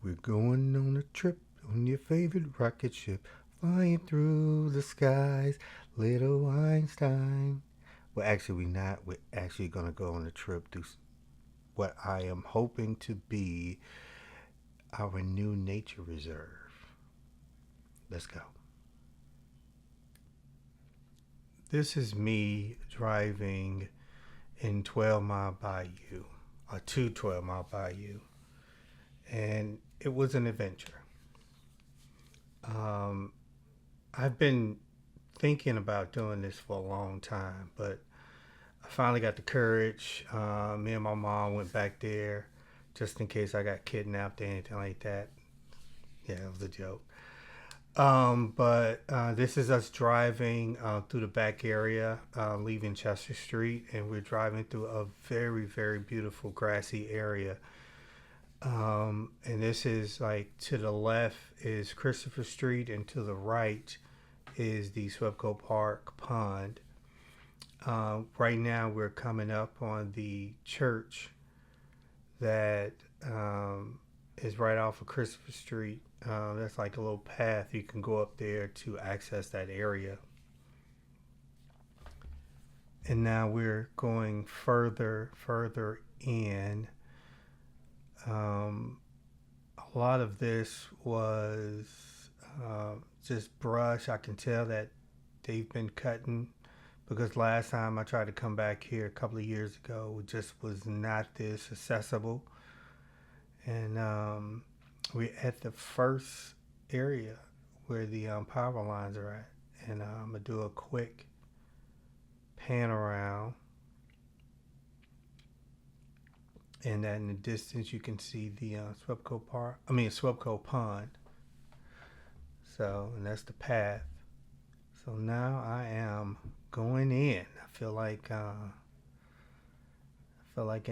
We're going on a trip on your favorite rocket ship, flying through the skies, little Einstein. Well, actually, we're not. We're actually going to go on a trip through what I am hoping to be our new nature reserve. Let's go. This is me driving in 12 Mile Bayou, or to 12 Mile Bayou, and it was an adventure. Um, I've been thinking about doing this for a long time, but I finally got the courage. Me and my mom went back there just in case I got kidnapped or anything like that. Yeah, it was a joke. But this is us driving through the back area, leaving Chester Street, and we're driving through a very, very beautiful grassy area. And this is like to the left is Christopher Street, and to the right is the Swepco Park Pond. Right now, we're coming up on the church that is right off of Christopher Street. That's like a little path you can go up there to access that area. And now we're going further in. Um, a lot of this was just brush. I can tell that they've been cutting because last time I tried to come back here a couple of years ago, it just was not this accessible. And we're at the first area where the power lines are at. And I'm going to do a quick pan around. And then in the distance, you can see the Swepco Pond. So, and that's the path. So now I am going in. I feel like an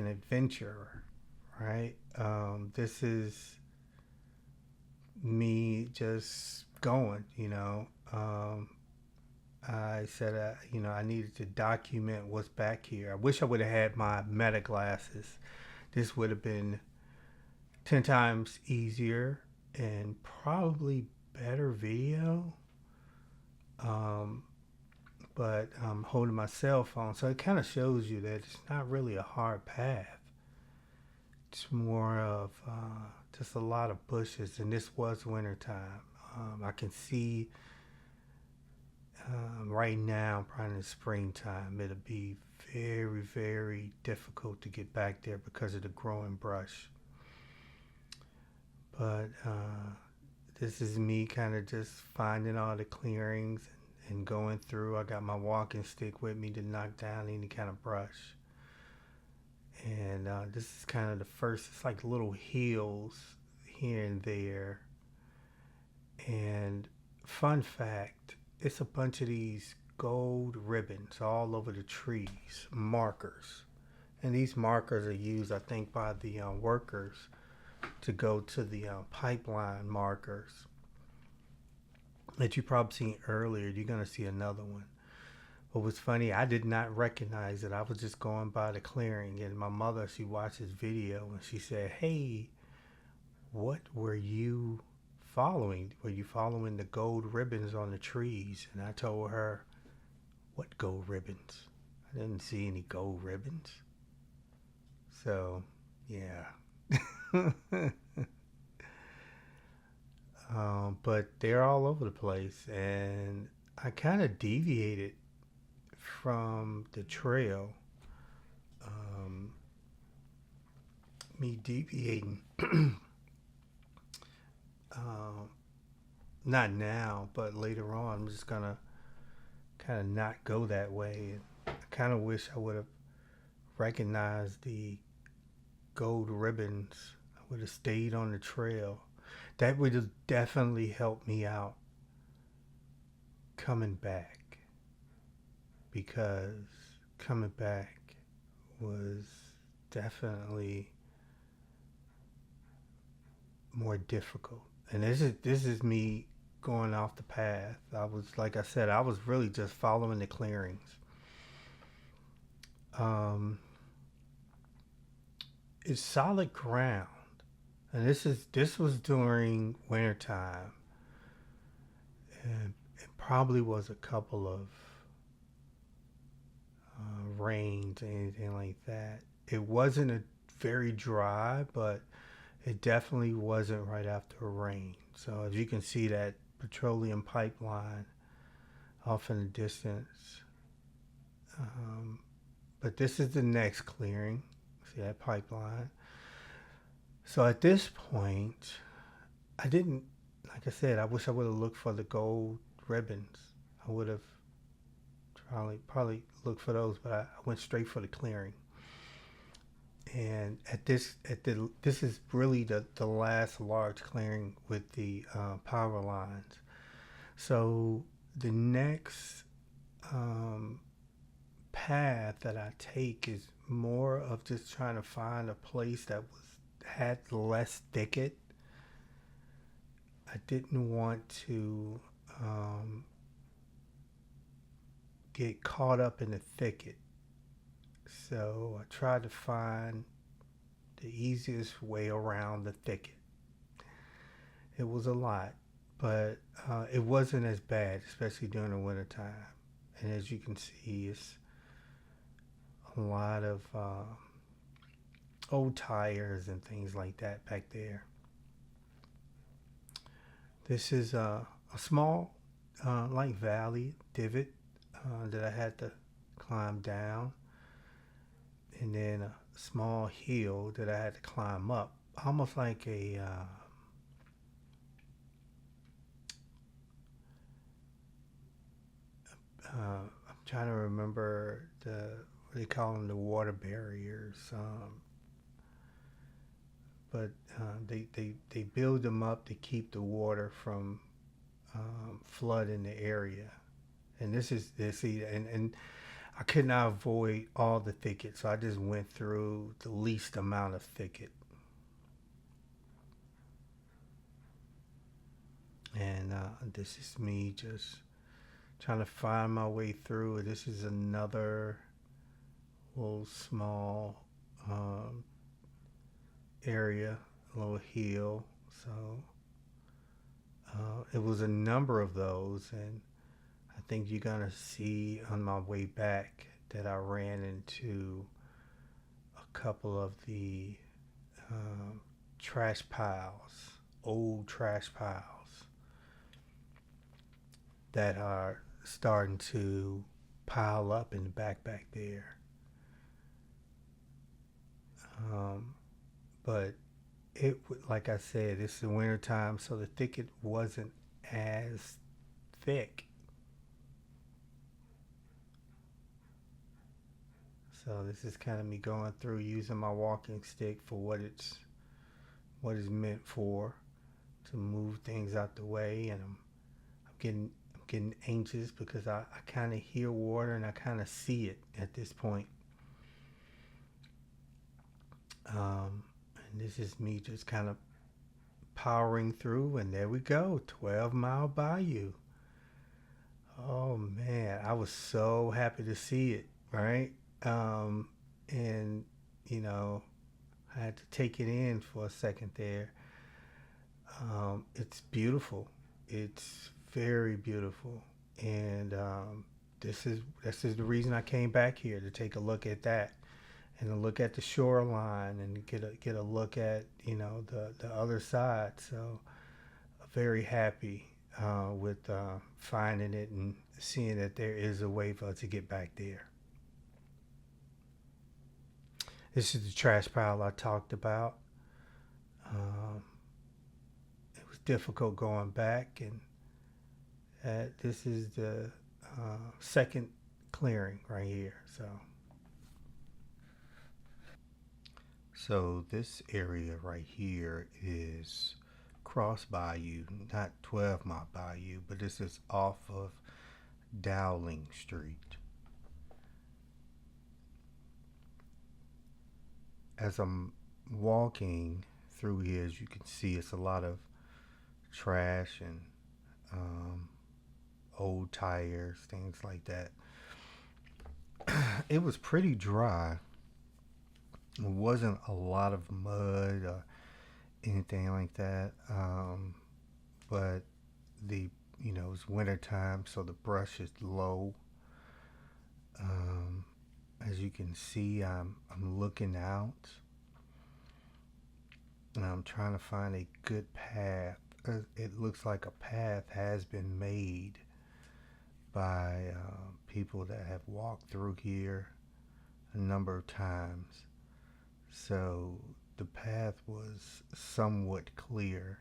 adventurer, right? This is me just going. I said, I needed to document what's back here. I wish I would have had my meta glasses. This would have been 10 times easier and probably better video. Um, but I'm holding my cell phone, so it kind of shows you that it's not really a hard path. It's more of just a lot of bushes, and this was wintertime. I can see right now, probably in the springtime, it'll be very, very difficult to get back there because of the growing brush. But this is me kind of just finding all the clearings and going through. I got my walking stick with me to knock down any kind of brush. And this is kind of the first, it's like little hills here and there. And fun fact, it's a bunch of these gold ribbons all over the trees, markers. And these markers are used, I think, by the workers to go to the pipeline markers that you probably seen earlier. You're going to see another one. What was funny, I did not recognize it. I was just going by the clearing, and my mother, she watched this video, and she said, "Hey, what were you following? Were you following the gold ribbons on the trees?" And I told her, "What gold ribbons? I didn't see any gold ribbons." So, yeah. But they're all over the place, and I kind of deviated from the trail. Um, Me deviating, um, not now, but later on, I'm just gonna kind of not go that way. I kind of wish I would have recognized the gold ribbons. I would have stayed on the trail. That would have definitely helped me out coming back, because coming back was definitely more difficult. And this is me going off the path. I was, like I said, I was really just following the clearings. Um, it's solid ground, And this was during wintertime, and it probably was a couple of rains, anything like that. It wasn't a very dry, but it definitely wasn't right after a rain. So as you can see that petroleum pipeline off in the distance. Um, but this is the next clearing. See that pipeline? So at this point, I didn't, like I said, I wish I would have looked for the gold ribbons. I would have probably looked for those, but I went straight for the clearing. And this is really the last large clearing with the power lines. So the next um, path that I take is more of just trying to find a place that had less thicket. I didn't want to get caught up in the thicket, so I tried to find the easiest way around the thicket. It was a lot, but it wasn't as bad, especially during the wintertime. And as you can see, it's a lot of old tires and things like that back there. This is a small, like valley divot that I had to climb down, and then a small hill that I had to climb up, almost like a I'm trying to remember what they call them, the water barriers. But they build them up to keep the water from flood in the area. And this is this see and I could not avoid all the thicket, so I just went through the least amount of thicket. And this is me just trying to find my way through. This is another little small um, area, a little hill. So it was a number of those, and I think you're gonna see on my way back that I ran into a couple of the um, trash piles, old trash piles that are starting to pile up in the back there. Um, but like I said, it's the winter time, so the thicket wasn't as thick. So this is kind of me going through using my walking stick for what it's meant for, to move things out the way. And I'm getting anxious because I kind of hear water and I kind of see it at this point. And this is me just kind of powering through, and there we go, 12-mile bayou. Oh man, I was so happy to see it, right? And you know, I had to take it in for a second there. It's beautiful. It's very beautiful, and this is the reason I came back here, to take a look at that, and to look at the shoreline, and get a look at the other side. So very happy with finding it and seeing that there is a way for us to get back there. This is the trash pile I talked about. Um, it was difficult going back, and this is the second clearing right here. So this area right here is Cross Bayou, not 12 Mile Bayou, but this is off of Dowling Street. As I'm walking through here, as you can see, it's a lot of trash and um, old tires, things like that. It was pretty dry. It wasn't a lot of mud or anything like that. But the it's winter time, so the brush is low. Um, as you can see, I'm looking out, and I'm trying to find a good path. It looks like a path has been made by people that have walked through here a number of times. So the path was somewhat clear.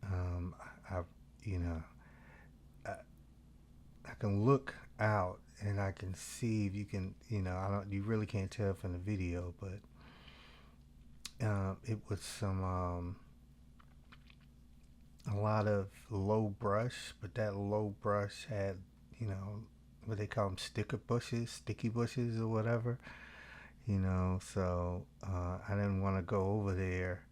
Um, I, you know, I, I can look out and I can see if you can, I don't, you really can't tell from the video, but it was a lot of low brush, but that low brush had, what they call them, sticky bushes or whatever, so I didn't want to go over there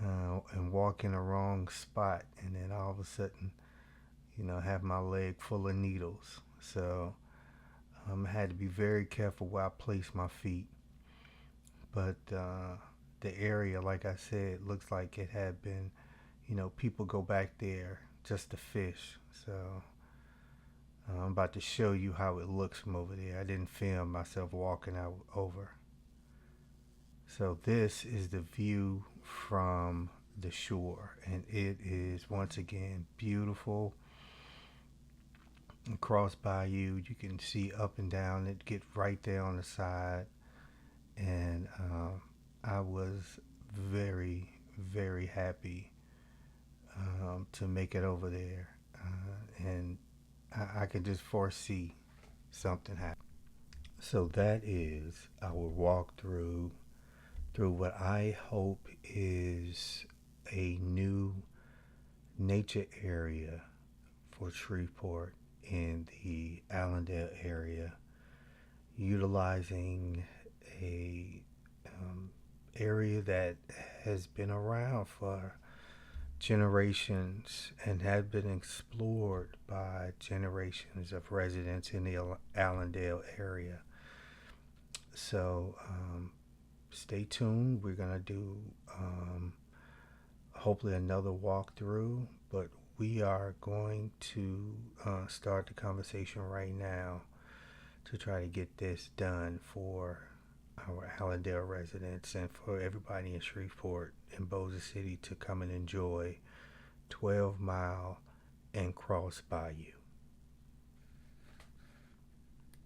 and walk in the wrong spot and then all of a sudden, have my leg full of needles. So I had to be very careful where I placed my feet. But the area, like I said, looks like it had been, people go back there just to fish. So I'm about to show you how it looks from over there. I didn't film myself walking out over. So this is the view from the shore, and it is once again beautiful. Across bayou, you can see up and down. It get right there on the side, and I was very, very happy to make it over there, and I can just foresee something happen. So that is our walk through what I hope is a new nature area for Shreveport in the Allendale area, utilizing a area that has been around for generations and had been explored by generations of residents in the Allendale area. So stay tuned. We're gonna do hopefully another walkthrough, but we are going to start the conversation right now to try to get this done for our Allendale residents and for everybody in Shreveport and Bossier City to come and enjoy 12 Mile and Cross Bayou.